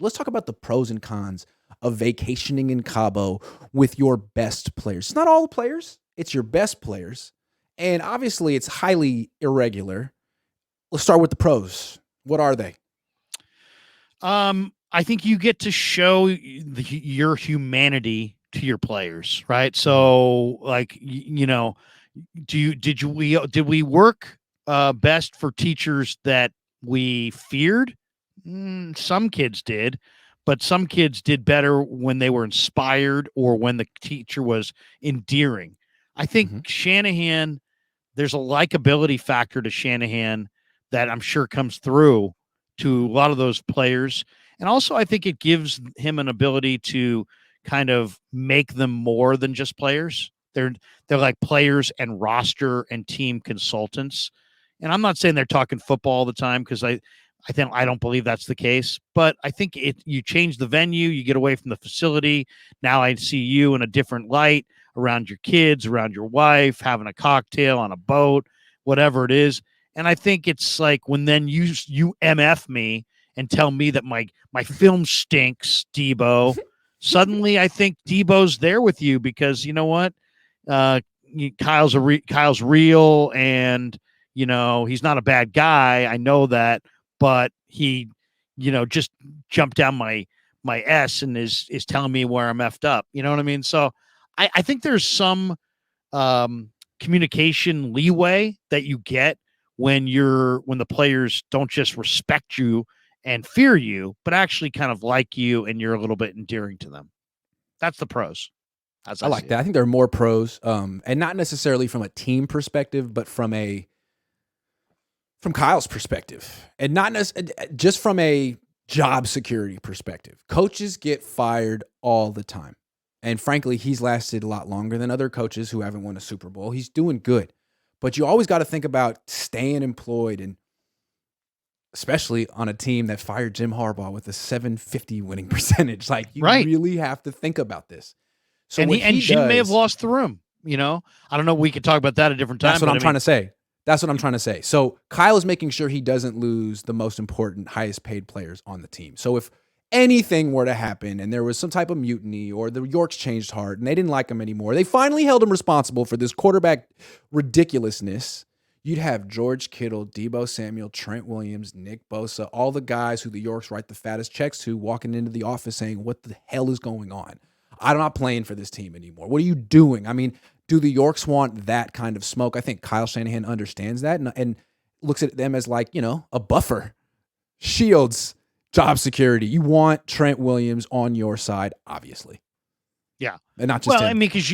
let's talk about the pros and cons of vacationing in Cabo with your best players. It's not all the players, it's your best players. And obviously, it's highly irregular. Let's start with the pros. What are they? I think you get to show your humanity to your players, right? So, like, did we work best for teachers that we feared? Some kids did, but some kids did better when they were inspired or when the teacher was endearing. I think Shanahan, there's a likability factor to Shanahan that I'm sure comes through to a lot of those players. And also, I think it gives him an ability to kind of make them more than just players. They're like players and roster and team consultants. And I'm not saying they're talking football all the time, because I don't believe that's the case. But I think you change the venue, you get away from the facility. Now I see you in a different light around your kids, around your wife, having a cocktail on a boat, whatever it is. And I think it's like when then you MF me and tell me that my film stinks, Debo. Suddenly, I think Debo's there with you because you know what, Kyle's real, and he's not a bad guy. I know that, but he, just jumped down my S and is telling me where I'm effed up. You know what I mean? So I think there's some communication leeway that you get when the players don't just respect you and fear you, but actually kind of like you, and you're a little bit endearing to them. That's the pros. I like that. I think there are more pros, and not necessarily from a team perspective, but from Kyle's perspective, and not just from a job security perspective. Coaches get fired all the time. And frankly, he's lasted a lot longer than other coaches who haven't won a Super Bowl. He's doing good. But you always got to think about staying employed, and especially on a team that fired Jim Harbaugh with a 750 winning percentage. Like, you really have to think about this. So Jim may have lost the room. I don't know. We could talk about that at a different time. That's what I'm trying to say. That's what I'm trying to say. So Kyle is making sure he doesn't lose the most important, highest paid players on the team. So if anything were to happen and there was some type of mutiny, or the Yorks changed heart and they didn't like him anymore, they finally held him responsible for this quarterback ridiculousness, you'd have George Kittle, Debo Samuel, Trent Williams, Nick Bosa, all the guys who the Yorks write the fattest checks to, walking into the office saying, what the hell is going on? I'm not playing for this team anymore. What are you doing? I mean, do the Yorks want that kind of smoke? I think Kyle Shanahan understands that and looks at them as like, a buffer, shields, job security. You want Trent Williams on your side, obviously. Yeah. And not just him. I mean, because,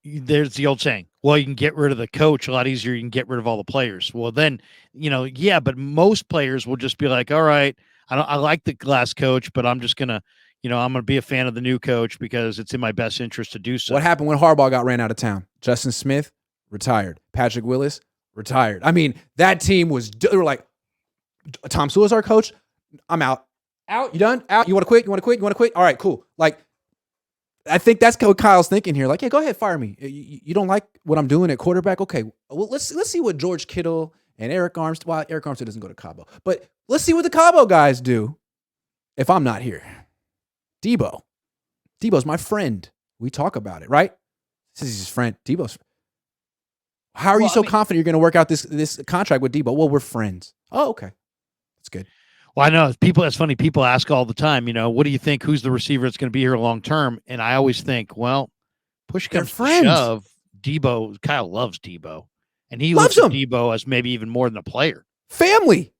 there's the old saying, well, you can get rid of the coach a lot easier. You can get rid of all the players. Well, then, but most players will just be like, all right, I like the last coach, but I'm just going to, I'm going to be a fan of the new coach because it's in my best interest to do so. What happened when Harbaugh got ran out of town? Justin Smith retired. Patrick Willis retired. I mean, that team they were like, Tom Sewell's our coach. I'm out. Out. You done? Out. You want to quit? You want to quit? You want to quit? All right, cool. Like, I think that's what Kyle's thinking here. Like, yeah, go ahead, fire me. You don't like what I'm doing at quarterback? Okay. Well, let's see what George Kittle and Eric Armstead. Well, Eric Armstead doesn't go to Cabo, but let's see what the Cabo guys do if I'm not here. Debo's my friend. We talk about it, right? This is his friend. Debo's. How are you so confident you're going to work out this contract with Debo? Well, we're friends. Oh, okay. That's good. Well, I know that's funny. People ask all the time, what do you think? Who's the receiver that's going to be here long term? And I always think, well, push comes to shove. Kyle loves Debo, and he looks at Debo as maybe even more than a player. Family.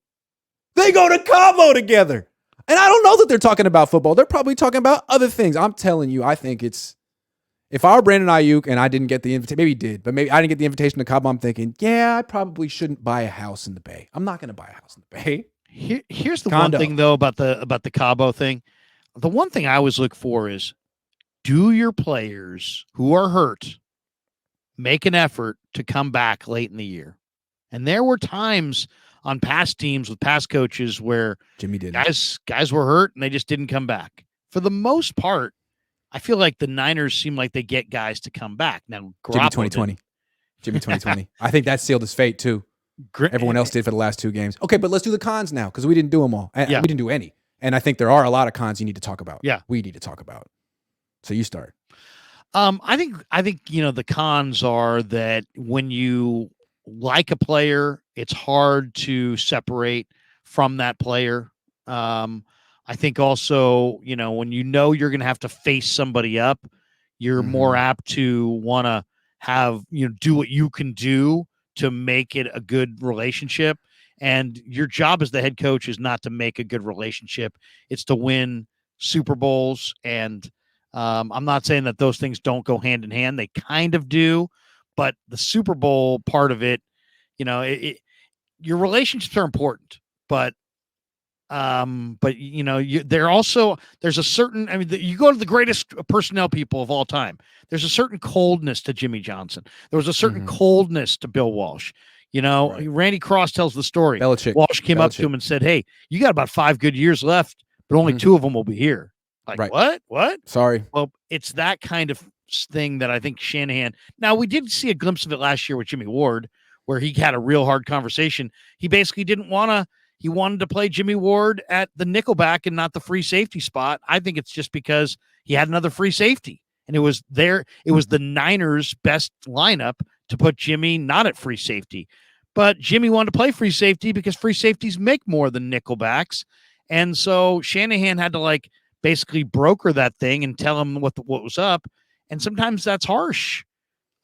They go to Cabo together. And I don't know that they're talking about football. They're probably talking about other things. I'm telling you, I think if I were Brandon Ayuk and I didn't get the invitation, maybe he did, but maybe I didn't get the invitation to Cabo, I'm thinking, yeah, I probably shouldn't buy a house in the Bay. I'm not going to buy a house in the Bay. Here's the one thing, though, about the Cabo thing. The one thing I always look for is, do your players who are hurt make an effort to come back late in the year? And there were times on past teams with past coaches where Jimmy did guys were hurt and they just didn't come back. For the most part, I feel like the Niners seem like they get guys to come back. Now, Jimmy 2020. I think that sealed his fate too. Everyone else did for the last two games. Okay, but let's do the cons now because we didn't do them all. We didn't do any. And I think there are a lot of cons you need to talk about. Yeah. We need to talk about. So you start. I think the cons are that when you like a player, it's hard to separate from that player. I think also, when you're going to have to face somebody up, you're more apt to want to have, do what you can do to make it a good relationship. And your job as the head coach is not to make a good relationship. It's to win Super Bowls. And I'm not saying that those things don't go hand in hand. They kind of do, but the Super Bowl part of it, your relationships are important, but there's a certain, you go to the greatest personnel people of all time. There's a certain coldness to Jimmy Johnson. There was a certain coldness to Bill Walsh. Right. Randy Cross tells the story. Belichick. Walsh came up to him and said, "Hey, you got about 5 good years left, but only 2 of them will be here." Like, right. What? Sorry. Well, it's that kind of thing that I think Shanahan. Now, we did see a glimpse of it last year with Jimmy Ward, where he had a real hard conversation. He basically didn't want to. He wanted to play Jimmy Ward at the nickelback and not the free safety spot. I think it's just because he had another free safety, and it was there. It was the Niners' best lineup to put Jimmy not at free safety, but Jimmy wanted to play free safety because free safeties make more than nickelbacks, and so Shanahan had to basically broker that thing and tell him what was up. And sometimes that's harsh.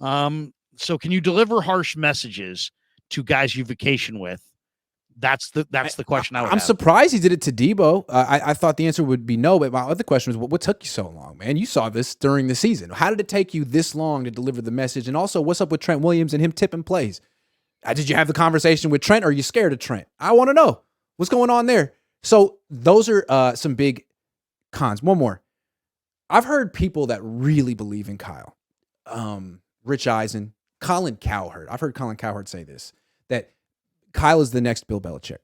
So can you deliver harsh messages to guys you vacation with? That's the question I would I'm have. surprised he did it to Debo. I thought the answer would be no, but my other question was, what took you so long, man? You saw this during the season. How did it take you this long to deliver the message? And also, what's up with Trent Williams and him tipping plays? Did you have the conversation with Trent, or are you scared of Trent? I want to know what's going on there. So those are some big cons. One more. I've heard people that really believe in Kyle. Rich Eisen, Colin Cowherd. I've heard Colin Cowherd say this, that Kyle is the next Bill Belichick.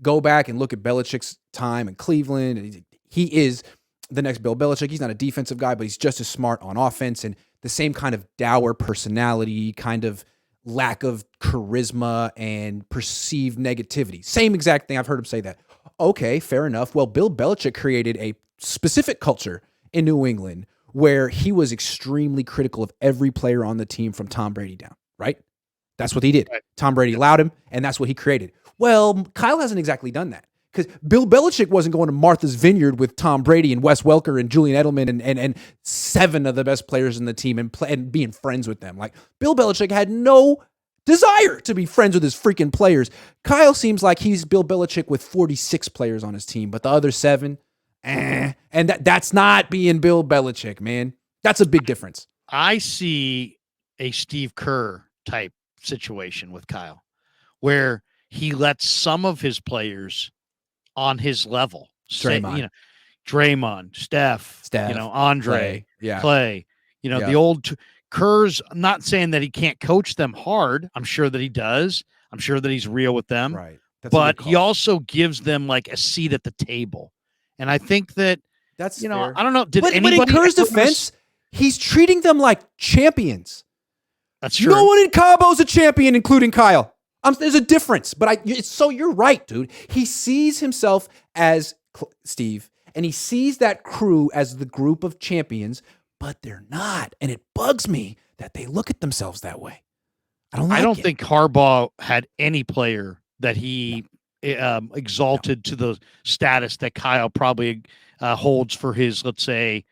Go back and look at Belichick's time in Cleveland. And he is the next Bill Belichick. He's not a defensive guy, but he's just as smart on offense and the same kind of dour personality, kind of lack of charisma and perceived negativity. Same exact thing. I've heard him say that. Okay, fair enough. Well, Bill Belichick created a specific culture in New England where he was extremely critical of every player on the team from Tom Brady down, right? That's what he did. Right. Tom Brady allowed him, and that's what he created. Well, Kyle hasn't exactly done that because Bill Belichick wasn't going to Martha's Vineyard with Tom Brady and Wes Welker and Julian Edelman and 7 of the best players in the team and being friends with them. Bill Belichick had no desire to be friends with his freaking players. Kyle seems like he's Bill Belichick with 46 players on his team, but the other 7, and that's not being Bill Belichick, man. That's a big difference. I see a Steve Kerr type situation with Kyle where he lets some of his players on his level, Draymond, Steph, Andre, Clay, the old Kerr's. I'm not saying that he can't coach them hard. I'm sure that he does. I'm sure that he's real with them. Right. But he also gives them a seat at the table. And I think that's fair. I don't know. But in Kerr's defense, he's treating them like champions. That's true. No one in Cabo's a champion, including Kyle. There's a difference, but you're right, dude. He sees himself as Steve, and he sees that crew as the group of champions, but they're not, and it bugs me that they look at themselves that way. I don't think Harbaugh had any player that he exalted to the status that Kyle probably holds for his, let's say,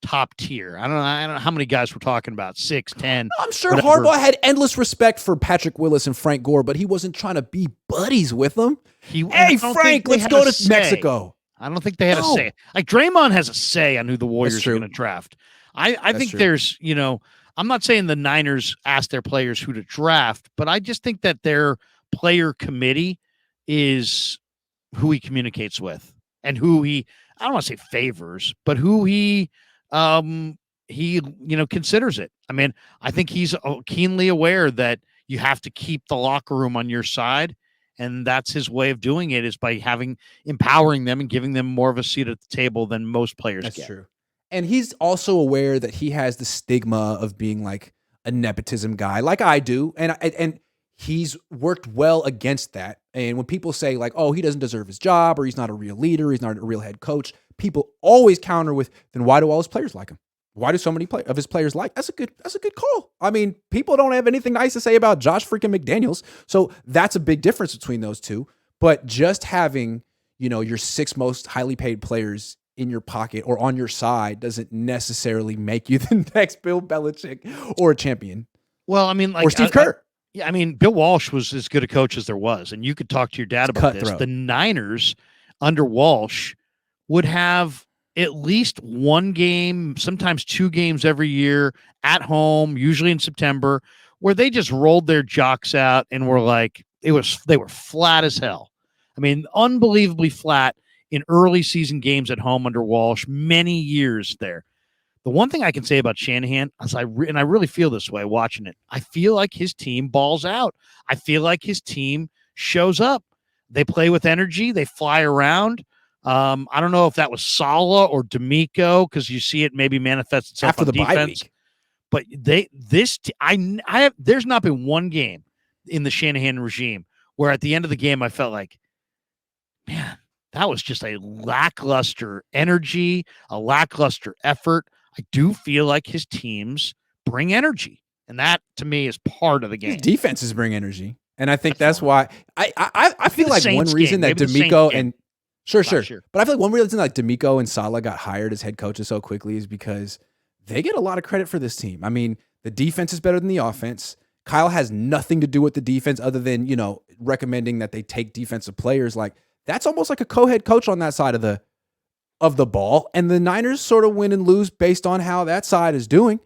top tier. I don't know how many guys we're talking about. 6, 10. I'm sure whatever. Harbaugh had endless respect for Patrick Willis and Frank Gore, but he wasn't trying to be buddies with them. Hey, Frank, let's go to Mexico. I don't think they had a say. Draymond has a say on who the Warriors are going to draft. I think there's, I'm not saying the Niners ask their players who to draft, but I just think that their player committee is who he communicates with and who I don't want to say favors, but who he considers it. I think he's keenly aware that you have to keep the locker room on your side, and that's his way of doing it, is by empowering them and giving them more of a seat at the table than most players get. That's true. And he's also aware that he has the stigma of being like a nepotism guy, like I do, and he's worked well against that. And when people say like, oh, he doesn't deserve his job or he's not a real leader, he's not a real head coach, people always counter with, then why do all his players like him? Why do so many of his players like? That's a good call. I mean, people don't have anything nice to say about Josh freaking McDaniels. So that's a big difference between those two. But just having, your 6 most highly paid players in your pocket or on your side doesn't necessarily make you the next Bill Belichick or a champion. Well, I mean, like or Steve Kerr. I mean, Bill Walsh was as good a coach as there was, and you could talk to your dad about this. The Niners under Walsh would have at least 1 game, sometimes 2 games every year at home, usually in September, where they just rolled their jocks out and were like, they were flat as hell. I mean, unbelievably flat in early season games at home under Walsh, many years there. The one thing I can say about Shanahan, and I really feel this way watching it, I feel like his team balls out. I feel like his team shows up. They play with energy. They fly around. I don't know if that was Saleh or D'Amico, because you see it maybe manifest itself after the defense. bye week. But there's not been one game in the Shanahan regime where at the end of the game I felt like, man, that was just a lackluster energy, a lackluster effort. I do feel like his teams bring energy, and that to me is part of the game. His defenses bring energy, and I think that's why I feel like one reason that D'Amico and sure, but I feel like one reason like D'Amico and Saleh got hired as head coaches so quickly is because they get a lot of credit for this team. I mean, the defense is better than the offense. Kyle has nothing to do with the defense other than recommending that they take defensive players. Like that's almost like a co-head coach on that side of the ball, and the Niners sort of win and lose based on how that side is doing.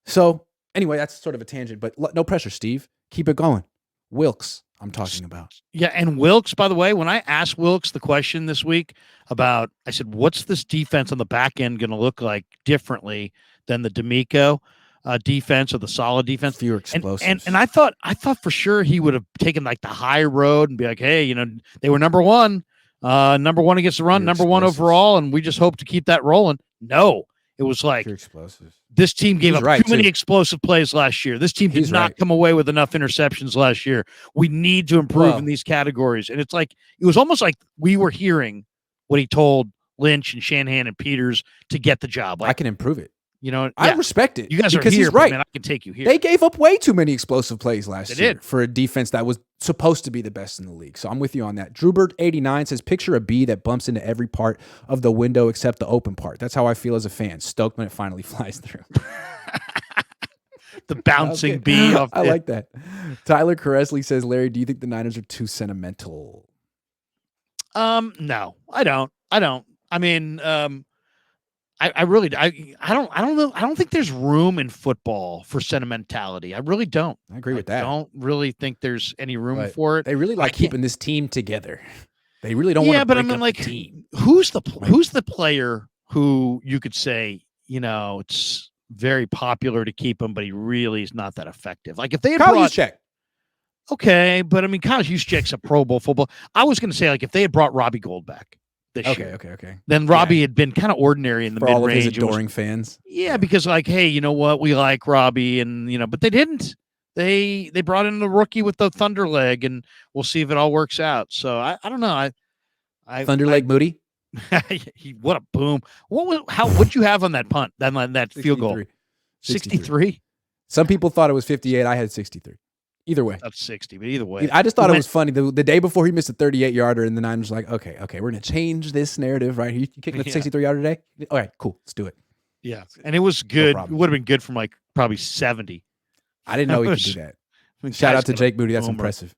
So anyway, that's sort of a tangent, but no pressure, Steve. Keep it going. Wilks, I'm talking about. Yeah, and Wilks, by the way, when I asked Wilks the question this week I said, what's this defense on the back end going to look like differently than the D'Amico defense or the Saleh defense? Fewer explosives. And I thought for sure he would have taken like the high road and be like, hey, they were number one against the run, number one overall, and we just hope to keep that rolling. No, it was like this team gave up too many explosive plays last year. This team did not come away with enough interceptions last year. We need to improve in these categories. And it's like it was almost like we were hearing what he told Lynch and Shanahan and Peters to get the job. Like, I can improve it. I respect it. You guys are here, he's right. Man, I can take you here. They gave up way too many explosive plays last year for a defense that was supposed to be the best in the league. So I'm with you on that. Drewbert89 says, picture a bee that bumps into every part of the window except the open part. That's how I feel as a fan. Stoked when it finally flies through. The bouncing bee. I like that. Tyler Caressley says, Larry, do you think the Niners are too sentimental? No, I don't. I mean, I really don't think there's room in football for sentimentality. I really don't. I agree with that. I don't really think there's any room for it. They really like keeping this team together. They really don't want to break up the team. Who's the player who you could say, it's very popular to keep him, but he really is not that effective? Like if they had Kyle Juszczyk. Okay, but I mean, Kyle Juszczyk's a Pro Bowl football. I was going to say, like, if they had brought Robbie Gould back this year. Okay. Then Robbie had been kind of ordinary in the mid-range. For all of his adoring fans. Yeah, because like, hey, you know what? We like Robbie, and but they didn't. They brought in the rookie with the thunder leg, and we'll see if it all works out. So I don't know. Thunder leg Moody. What a boom! What'd you have on that punt? That field goal? 63. Some people thought it was 58. I had 63. Either way. That's 60, but either way. I just thought it was funny. The day before he missed a 38-yarder, and the Niners were like, okay, we're going to change this narrative, right? You kicking a 63-yarder today? All right, cool. Let's do it. Yeah. And it was good. It would have been good from like probably 70. I didn't know he could do that. Shout out to Jake Moody. That's impressive.